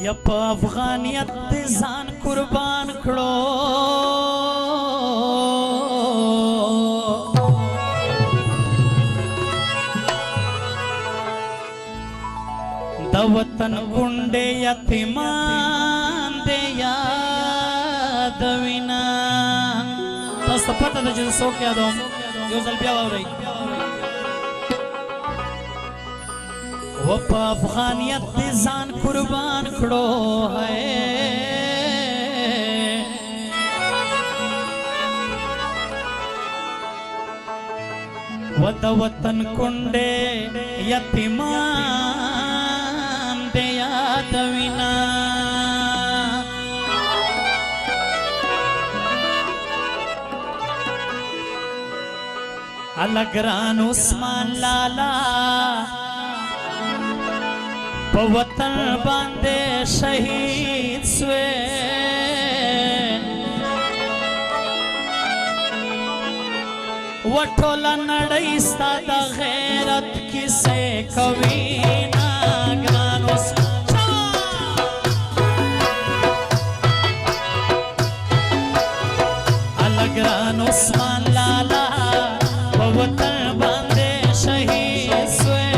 یا په افغانیت دې ځان قربان کړو د وطن ګونډې یتیمان دې یادوینا تاسو پته ده چې څوک یادوم یو ځل بیا واورئ و په افغانیت دې ځان قربان کړو ہے و د وطن کونډې یتیمان دې یادوینا الله ګران عثمان لالا په وطن باندې شهید سوې وټول نړۍ ستا د غیرت کیسې کوي نا ګران الله ګران عثمان لالا په وطن باندې شهید سوې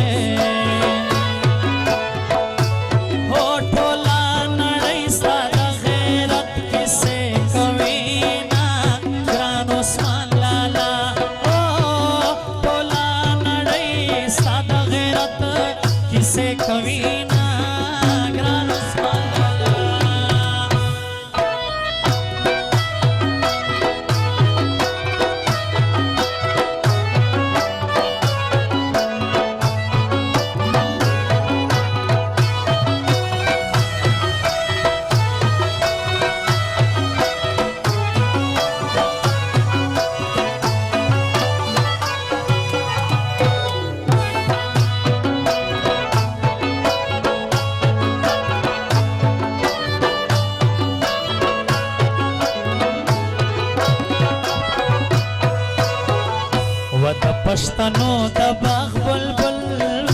پښتنو د باغ بلبل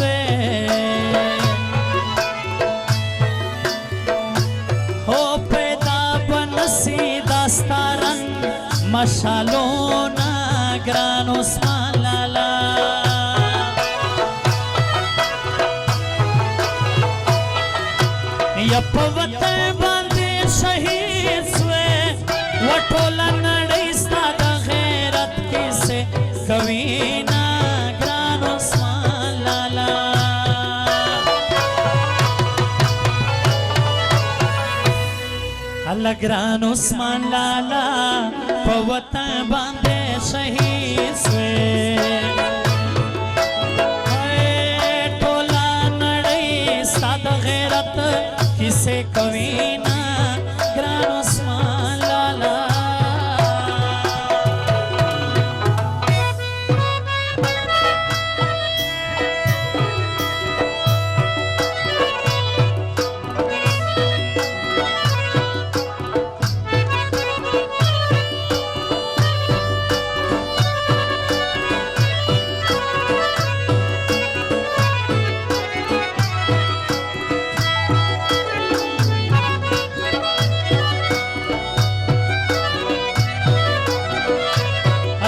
وې هو پیدا بنسي داستارن مشالونا ګران عثمان لالا یا په وطن باندې شهید سوې وټول نړۍ ستا د غیرت کیسې کوي الله ګران عثمان لالا په وطن باندې شهید سوې ټوله نړۍ ستا د غیرت کیسې کوي نا ګران عثمان لالا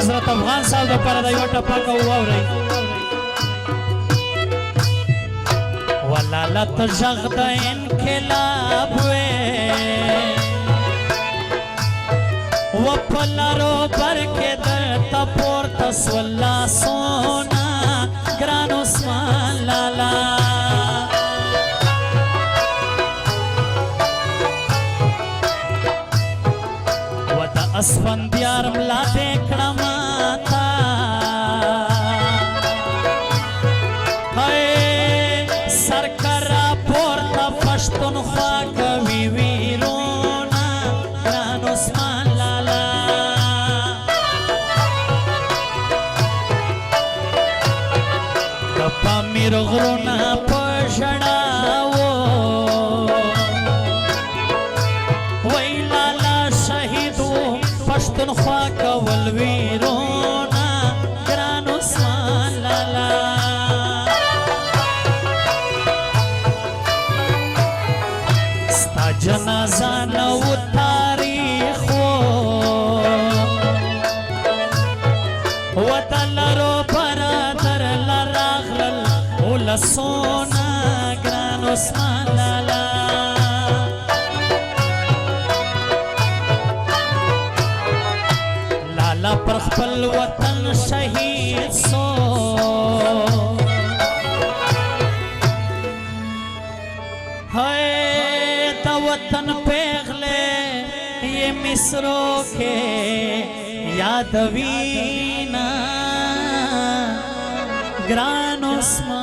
حضرت افغان صاحب د پاره د یو ټپکه واورئ ولاله ته غږ د انقلاب وې و په لارو بر کې درته پورته سوله سونا ګران عثمان لالا و د اسفندیار ملا دې کړه ماتا سرکرا پورته پښتونخوا کوي ویرونا ګران عثمان لالا د پامیر غرونه په ژړاوو وای لالا شهیدو پښتونخوا کول ویرونا ګران عثمان لالا जनाजा नौ तारीख वतलरो برادر لراغلل ولسونا ګران عثمان لالا لالا پر خپل وطن شهید سو वतन पेगले ये मिसरों के यादवीना ग्रान उस्मान